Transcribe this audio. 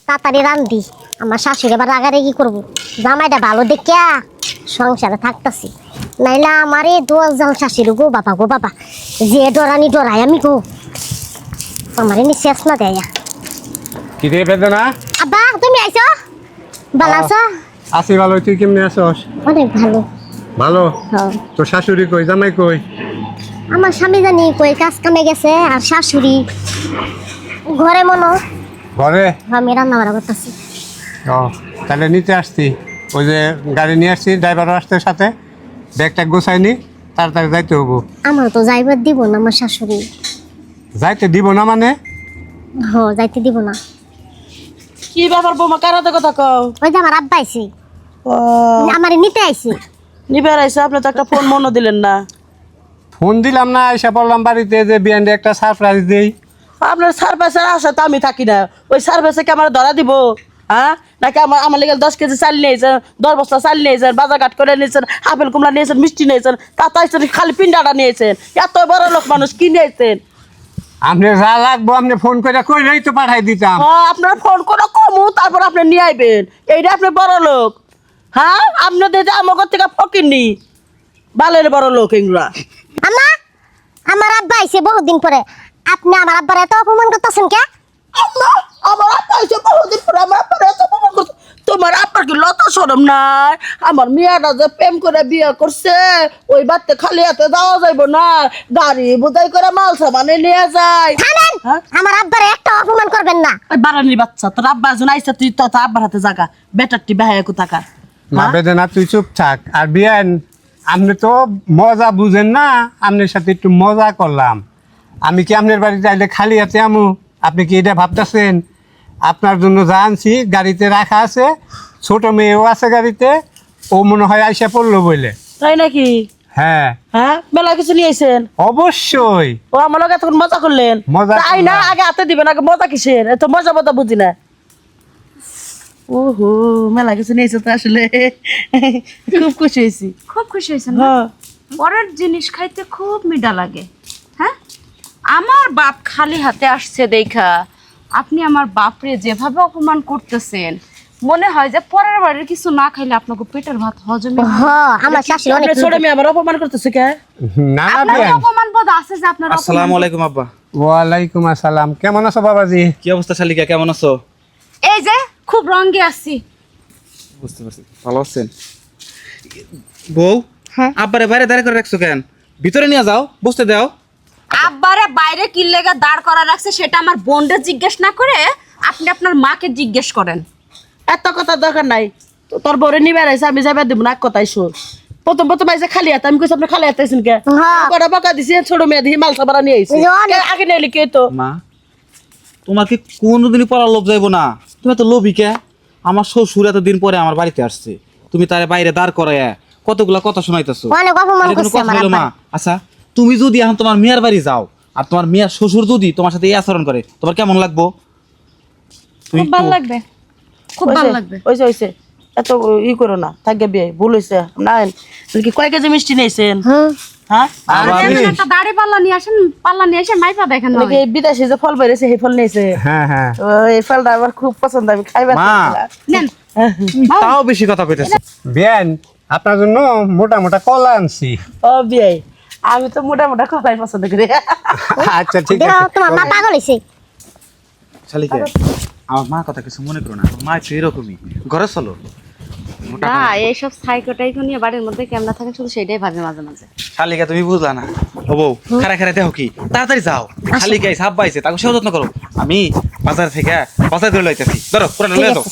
তাড়াতাড়ি রান্ধি। আমার শাশুড়ি আবার রাগারাগি করবো। জামাইটা ভালো দেখিয়া সংসারে থাকতাছি, নাইলে আমারে দোয়াল যাও শাশুড়ি গো বাবা যে ডরানি ডরাই আমি গো, আমার এনে শেষ না দেয়া। কি রে বেদনা? আব্বা তুমি আইছো? ভালো আছো? আছি ভালো, তুই কেমনে আছস? অনেক ভালো। ভালো। হ্যাঁ। তোর শাশুড়ি কই, জামাই কই? আমার স্বামী জানি কই কাজ কামে গেছে, আর শাশুড়ি ঘরে মনো ঘরে? আমি রান্না বাড়া করতেছি। ও তাহলে নিতে আসছি, ওই যে গাড়ি নিয়ে আসছি, ড্রাইভারও আসতে সাথে, ব্যাগটা গোছাইনি, তাড়াতাড়ি যাইতে হবো। আমার তো যাইবার দিব না আমার শাশুড়ি। যাইতে দিব না মানে? যাইতে দিব না। কি ব্যাপার বৌমা, কারাতে কথা কও? ওই যে আমার আব্বা আইছে, আমার নিতে আইছে। নিবার আইসা আপনি তো একটা ফোন মনে দিলেন না। ফোন দিলাম না, এসে বললাম বাড়িতে যে বিয়ান্ডে একটা সারপ্রাইজ দেই। আপনার সার্ভিসের আশা তো আমি থাকি না। ওই সার্ভিসে কি আমার ধরা দিব? হ্যাঁ, নাকি আমার লেগে 10 কেজি চাল নিয়েছেন, 10 বস্তা চাল নিয়েছেন, বাজার ঘাট করে নিয়েছেন, আপেল কুমড়া নিয়েছেন, মিষ্টি নিয়েছেন, তাতাইছেন, খালি পিন্ডাটা নিয়েছেন। এত বড় লোক মানুষ কি নিয়েছেন? আপনি যা লাগবো আপনি ফোন করে কইলেই তো পাঠাই দিতাম। হ্যাঁ, আপনার ফোন করে কমু, তারপর আপনি নিয়ে আইবেন। এইটা আপনি বড় লোক। হ্যাঁ, আপনাদের যে আমার থেকে ফকিরনি বালের বড় লোক এগুলা। আমা আমার আব্বা আইছে বহুদিন পরে, আপনি আমার আব্বার এত অপমান করতেছেন কে? আল্লাহ, আমার আব্বা এসে বহুদিন পরে আমার আব্বার এত অপমান করছে। তোমার আব্বার কি লতা শরম নাই? আমার মেয়েরা যে প্রেম করে বিয়ে করছে, ওই বাড়িতে খালি হাতে যাওয়া যাইব না, গাড়ি বোঝাই করে মাল সামানে নিয়ে যায়। থামেন, হ্যাঁ? আমার আব্বার একটা অপমান করবেন না। ওই বারানির বাচ্চা, তোর আব্বা একজন আইসা, তুই তো তোর আব্বার হাতে জাগা, বেটারটি বেহায় কোথাকার। মা বেদনা তুই চুপ থাক। আর বিয়ান আপনি তো মজা বুঝেন না, আপনার সাথে একটু মজা করলাম। আমি কি আপনার বাড়িতে আইলে খালি হাতে আমু? আপনি কি এটা ভাবতেছেন? আপনার জন্য যা আনছি গাড়িতে রাখা আছে, ছোট মেয়েও আছে গাড়িতে, ও মনে হয় আইসা পড়লো বলে। তাই নাকি? হ্যাঁ হ্যাঁ, মেলা কিছু নিয়ে আইছেন। অবশ্যই। ও আমার লোক এতক্ষণ মজা করলেন। মজা তাই না, করলাম। আগে হাতে দিবেন, আগে মজা কিসের? এত মজা মজা বুঝি না। ওহো, মেলা কিছু নিয়েছে তো আসলে। খুব খুশি হয়েছি। খুব খুশি হয়েছেন না? হ্যাঁ। পরের জিনিস খাইতে খুব মিঠা লাগে। হ্যাঁ, আমার বাপ খালি হাতে আসছে দেখা আপনি আমার বাপরে যেভাবে অপমান করতেছেন, মনে হয় যে পরের বাড়ির কিছু না খাইলে আপনাকে পেটের ভাত হজমে হবে না। আমার শাশুড়ি অনেক আপনার ছোট মেয়ে আমার অপমান করতেছে কে? না না আপনার বিয়ান। অপমান বোধ আছে যে আপনার আসসালামু আলাইকুম আব্বা। ওয়ালাইকুম আসসালাম। কেমন আছো বাবাজি? কি অবস্থা শালিকা, কেমন আছো? এই যে খুব রঙে আছি। বুঝতে পারছি, ভালো আছেন? বউ, আব্বারে বাইরে দাঁড় করে রাখছো কেন? ভিতরে নিয়ে যাও, বসতে দাও। আব্বারে বাইরে কি লেগে দাঁড় করা রাখছে সেটা আমার বোনরে জিজ্ঞেস না করে আপনি আপনার মাকে জিজ্ঞেস করেন। এত কথা দরকার নাই। তোর বরে নিবার আইসা, আমি যাবার দিব না, এক কথাই শোন। প্রথম আইসা খালি হাতে, আমি কইছি আপনি খালি হাতে আইছেন কে? হ্যাঁ। কটা বকা দিছি, ছোট মেয়ে দিয়ে মাল সাবারা নিয়ে আইছি। এই যে অনেক- কে আগে নিয়ে কে তো? মা, তোমাকে কোনোদিনই পড়ার লোভ যাইবো না। তুমি এত লোভী কে? আমার শ্বশুর এতদিন পরে আমার বাড়িতে আসছে, তুমি তারে বাইরে দাঁড় করায় কতগুলা কথা শোনাইতেছো। অনেক অপমান এটা কোনো করছে কথা আমার হলো আব্বা। মা? আচ্ছা, তুমি যদি এখন তোমার মেয়ের বাড়ি যাও আর তোমার মেয়ের শ্বশুর যদি তোমার সাথে এই আচরণ করে, তোমার কেমন লাগবো? তুমি খুব ভালো একটু- লাগবে, খুব ভালো লাগবে। হইছে এত ই করো না, থাকবে বিয়ে ভুল হয়েছে। না কি কয় কেজি মিষ্টি নিয়েছেন? হ্যাঁ, বাবাজি। একটা দাড়ি পাল্লা নিয়ে আসেন, পাল্লা নিয়ে এসে মাইপা দেখেন না। নাকি এই বিদেশে যে ফল বেড়েছে সেই ফল নিয়েছে। হ্যাঁ হ্যাঁ। এই ফলটা আমার খুব পছন্দ, আমি খাইবার মা। নেন, তুমি তাও বেশি কথা কইতেছো। বিয়ান আপনার জন্য মোটা মোটা কলা আনছি। ও বিয়ে, আমি তো মোটা মোটা কলাই পছন্দ করি। আচ্ছা ঠিক দেখো আছে। তোমার মা পাগল হইছে। শালিকা, আমার মা কথা কিছু মনে করো না, আমার মা তো এরকমই। ঘরে চলো। না এইসব সাইকোটাইকো নিয়ে বাড়ির মধ্যে কেমন থাকে শুধু সেটাই ভাবি মাঝে মাঝে। শালিকা তুমি বুঝলা না। ও বউ, খারা খারা দেখো কি তাড়াতাড়ি যাও। শালিকা সাপ পাইছে, তাকে সেও যত্ন করো। আমি বাজার থেকে বাজার করে লইতেছি। ধরো পুরো লইয়া যাও।